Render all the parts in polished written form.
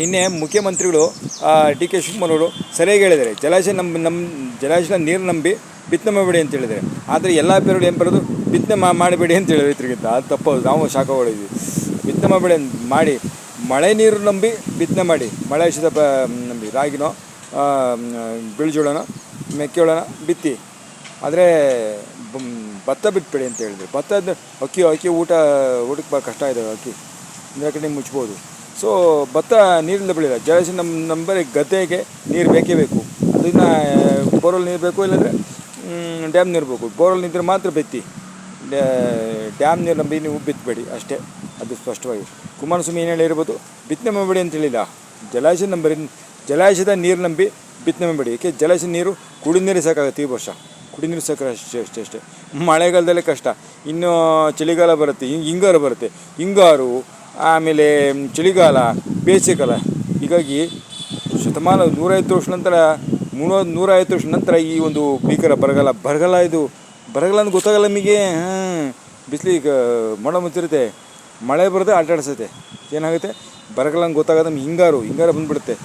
ನಿನ್ನೆ ಮುಖ್ಯಮಂತ್ರಿಗಳು D K Shivakumar ಅವರು ಸರಿಯಾಗಿ ಹೇಳಿದ್ದಾರೆ, ನಮ್ಮ ಜಲಾಶಯ ನೀರು ನಂಬಿ ಬಿತ್ತನೆ ಮಾಡಬೇಡಿ ಅಂತ ಹೇಳಿದ್ದಾರೆ. ಆದರೆ ಎಲ್ಲ ಪೇರೋಡು ಏನು ಬರೋದು, ಬಿತ್ತನೆ ಮಾಡಬೇಡಿ ಅಂತ ಹೇಳಿ ರೈತರಿಗಿಂತ. ಅದು ತಪ್ಪು, ನಾವು ಶಾಖಗಳಿದ್ವಿ. ಬಿತ್ತನೆ ಮಾಡಬೇಡಿ ಮಾಡಿ ಮಳೆ ನೀರು ನಂಬಿ ಬಿತ್ತನೆ ಮಾಡಿ, ಮಳೆ ಆಶ್ರಿತ ನಂಬಿ ರಾಗಿನೋ ಬಿಳಿಜೋಳನೋ ಮೆಕ್ಕೆಜೋಳನ ಬಿತ್ತಿ. ಆದರೆ ಭತ್ತ ಬಿತ್ತಬೇಡಿ ಅಂತ ಹೇಳಿದ್ರು. ಭತ್ತ ಅಕ್ಕಿ ಊಟಕ್ಕೆ ಭಾಳ ಕಷ್ಟ ಇದೆ. ಅಕ್ಕಿ ಇಂದಿರಾ ಕಡೆ ಮುಚ್ಬೋದು. ಸೊ ಭತ್ತ ನೀರಿಂದ ಬೆಳೆಯಲ್ಲ. ಜಲಾಶಯ ನಮ್ಮ ಬರೀ ಗದ್ದೆಗೆ ನೀರು ಬೇಕೇ ಬೇಕು. ಅದನ್ನು ಬೋರ್ವೆಲ್ ನೀರು ಬೇಕು, ಇಲ್ಲಾಂದರೆ ಡ್ಯಾಮ್ ನೀರು ಬೇಕು. ಬೋರ್ವೆಲ್ ನೀರು ಮಾತ್ರ ಬಿತ್ತಿ, ಡ್ಯಾಮ್ ನೀರು ನಂಬಿ ನೀವು ಬಿತ್ತಬೇಡಿ ಅಷ್ಟೇ. ಅದು ಸ್ಪಷ್ಟವಾಗಿ ಕುಮಾರಸ್ವಾಮಿ ಏನು ಹೇಳಿರ್ಬೋದು, ಬಿತ್ತನೆ ಮಾಡಬೇಡಿ ಅಂತ ಹೇಳಿಲ್ಲ. ಜಲಾಶಯದ ನೀರು ನಂಬಿ ಬಿತ್ತನೆ ಮಾಡಬೇಡಿ. ಏಕೆ ಜಲಾಶಯ ನೀರು ಕುಡಿ ನೀರು ಸಾಕಾಗುತ್ತೆ. ಈ ವರ್ಷ ಕುಡಿ ನೀರು ಸಾಕ ಅಷ್ಟೇ. ಮಳೆಗಾಲದಲ್ಲೇ ಕಷ್ಟ, ಇನ್ನು ಚಳಿಗಾಲ ಬರುತ್ತೆ, ಹಿಂಗಾರು ಬರುತ್ತೆ. ಹಿಂಗಾರು ಆಮೇಲೆ ಚಳಿಗಾಲ, ಬೇಸಿಗೆಗಾಲ. ಹೀಗಾಗಿ ಶತಮಾನ 150 ವರ್ಷ ನಂತರ 150 ವರ್ಷ ನಂತರ ಈ ಒಂದು ಭೀಕರ ಬರಗಾಲ ಇದು ಬರಗಾಲ ಅಂತ ಗೊತ್ತಾಗಲ್ಲ ನಮಗೆ. ಬಿಸಿಲಿಗೆ ಮೋಡ ಮುಚ್ಚಿರುತ್ತೆ, ಮಳೆ ಬರುತ್ತೆ, ಆಟಾಡ್ಸುತ್ತೆ. ಏನಾಗುತ್ತೆ ಬರಗಾಲ ಅಂತ ಗೊತ್ತಾಗೋದು ನಮ್ಗೆ. ಹಿಂಗಾರು ಬಂದುಬಿಡುತ್ತೆ.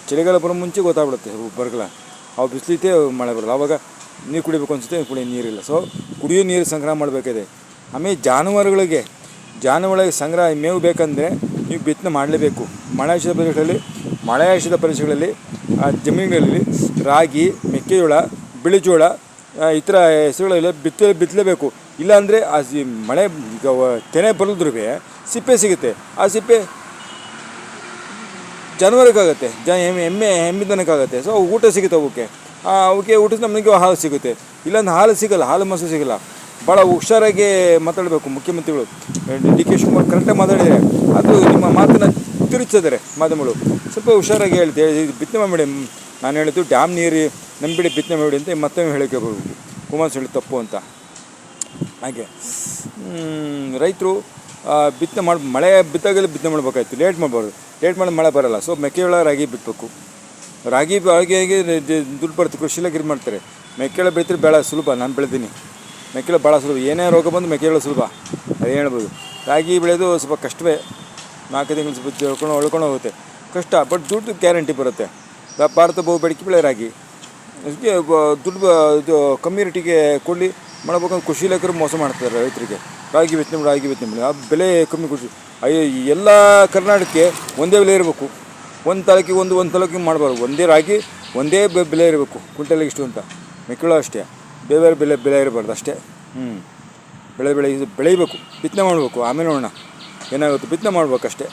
ಚಳಿಗಾಲ ಬರೋ ಮುಂಚೆ ಗೊತ್ತಾಗ್ಬಿಡುತ್ತೆ ಬರಗಾಲ. ಅವು ಬಿಸಿಲಿತ್ತೆ, ಮಳೆ ಬರೋಲ್ಲ. ಆವಾಗ ನೀರು ಕುಡಿಬೇಕು ಅನಿಸುತ್ತೆ, ಕುಡಿಯೋ ನೀರಿಲ್ಲ. ಸೊ ಕುಡಿಯೋ ನೀರು ಸಂಗ್ರಹ ಮಾಡಬೇಕಿದೆ. ಆಮೇಲೆ ಜಾನುವಾರುಗಳಿಗೆ ಸಂಗ್ರಹ ಮೇವು ಬೇಕಂದರೆ ನೀವು ಬಿತ್ತನೆ ಮಾಡಲೇಬೇಕು. ಮಳೆ ಆಶ್ರಿತ ಪ್ರದೇಶಗಳಲ್ಲಿ ಜಮೀನುಗಳಲ್ಲಿ ರಾಗಿ, ಮೆಕ್ಕೆಜೋಳ, ಬಿಳಿಜೋಳ ಈ ಥರ ಹೆಸರುಗಳೆಲ್ಲ ಬಿತ್ತಲೇಬೇಕು. ಇಲ್ಲಾಂದರೆ ಮಳೆ ಈಗ ತೆನೆ ಬರಲ್ದ್ರೂ ಸಿಪ್ಪೆ ಸಿಗುತ್ತೆ. ಆ ಸಿಪ್ಪೆ ಜಾನುವಾರಿಗಾಗುತ್ತೆ, ಎಮ್ಮಿದನಕ್ಕಾಗುತ್ತೆ. ಸೊ ಊಟ ಸಿಗುತ್ತೆ ಅವಕ್ಕೆ ಊಟ ನಮಗೆ ಹಾಲು ಸಿಗುತ್ತೆ. ಇಲ್ಲಾಂದ್ರೆ ಹಾಲು ಸಿಗೋಲ್ಲ, ಹಾಲು ಮೊಸರು ಸಿಗೋಲ್ಲ. ಭಾಳ ಹುಷಾರಾಗಿ ಮಾತಾಡಬೇಕು ಮುಖ್ಯಮಂತ್ರಿಗಳು. ಡಿ ಕೆ ಶಿವಕುಮಾರ್ ಕರೆಕ್ಟಾಗಿ ಮಾತಾಡಿದರೆ, ಅದು ನಿಮ್ಮ ಮಾತನ್ನು ತಿರುಚಿದ್ದಾರೆ ಮಾಧ್ಯಮಗಳು. ಸ್ವಲ್ಪ ಹುಷಾರಾಗಿ ಹೇಳ್ತೀವಿ, ಬಿತ್ತನೆ ಮಾಡಬೇಡಿ. ನಾನು ಹೇಳಿದ್ದು ಡ್ಯಾಮ್ ನೀರು ನಂಬಿಡಿ ಬಿತ್ತನೆ ಮಾಡಬೇಡಿ ಅಂತ ಮತ್ತೊಮ್ಮೆ ಹೇಳಿಕೆ ಬರ್ಬೋದು. ಕುಮಾರಸ್ವಾಮಿ ತಪ್ಪು ಅಂತ. ಹಾಗೆ ರೈತರು ಬಿತ್ತನೆ ಮಳೆ ಬಿತ್ತಾಗಲೇ ಬಿತ್ತನೆ ಮಾಡಬೇಕಾಯ್ತು. ಲೇಟ್ ಮಾಡಬಾರ್ದು. ಲೇಟ್ ಮಾಡಿ ಮಳೆ ಬರೋಲ್ಲ. ಸೊ ಮೆಕ್ಕೆಜೋಳ, ರಾಗಿ ಬಿತ್ತಬೇಕು. ರಾಗಿ ದುಡ್ಡು ಬರುತ್ತೆ. ಕೃಷಿ ಇಲಾಖೆ ಮಾಡ್ತಾರೆ. ಮೆಕ್ಕೆಜೋಳ ಬೆಳಿತಾರೆ, ಭಾಳ ಸುಲಭ. ನಾನು ಬೆಳೆದೀನಿ. ಮೆಕ್ಕೆಜೋಳ ಭಾಳ ಸುಲಭ. ಏನೇ ರೋಗ ಬಂದು ಮೆಕ್ಕೆಜೋಳ ಸುಲಭ, ಅದು ಹೇಳ್ಬೋದು. ರಾಗಿ ಬೆಳೆಯೋದು ಸ್ವಲ್ಪ ಕಷ್ಟವೇ. 4 ತಿಂಗಳು ಸ್ವಲ್ಪ ಉಳ್ಕೊಂಡು ಹೋಗುತ್ತೆ, ಕಷ್ಟ. ಬಟ್ ದುಡ್ಡು ಗ್ಯಾರಂಟಿ ಬರುತ್ತೆ. ಭಾರತ ಬಹುಬೇಡಿಕೆ ಬೆಳೆ ರಾಗಿ. ಅದಕ್ಕೆ ದುಡ್ಡು ಇದು ಕಮ್ಮಿ ರೇಟಿಗೆ ಕೊಡಲಿ ಮಾಡಬೇಕಂದ್ರೆ ಕೃಷಿ ಇಲಾಖೆಯವರು ಮೋಸ ಮಾಡ್ತಾರೆ ರೈತರಿಗೆ. ರಾಗಿ ಬಿತ್ತನೆ ಮಾಡಿ ಆ ಬೆಲೆ ಕಮ್ಮಿ ಖುಷಿ. ಎಲ್ಲ ಕರ್ನಾಟಕಕ್ಕೆ ಒಂದೇ ಬೆಲೆ ಇರಬೇಕು. ಒಂದು ತಾಲೂಕಿಗೆ ಮಾಡಬಾರ್ದು. ಒಂದೇ ರಾಗಿ ಒಂದೇ ಬೆಲೆ ಇರಬೇಕು. ಕ್ವಿಂಟಲ್ಗೆ ಇಷ್ಟು ಅಂತ. ಮೆಕ್ಕೆಜೋಳ ಅಷ್ಟೇ, ಬೇರೆ ಬೆಲೆ ಇರಬಾರ್ದು ಅಷ್ಟೇ. ಬೆಳೆಯಬೇಕು, ಬಿತ್ತನೆ ಮಾಡಬೇಕು. ಆಮೇಲೆ ನೋಡೋಣ ಏನಾಗುತ್ತೆ. ಬಿತ್ತನೆ ಮಾಡ್ಬೇಕಷ್ಟೇ.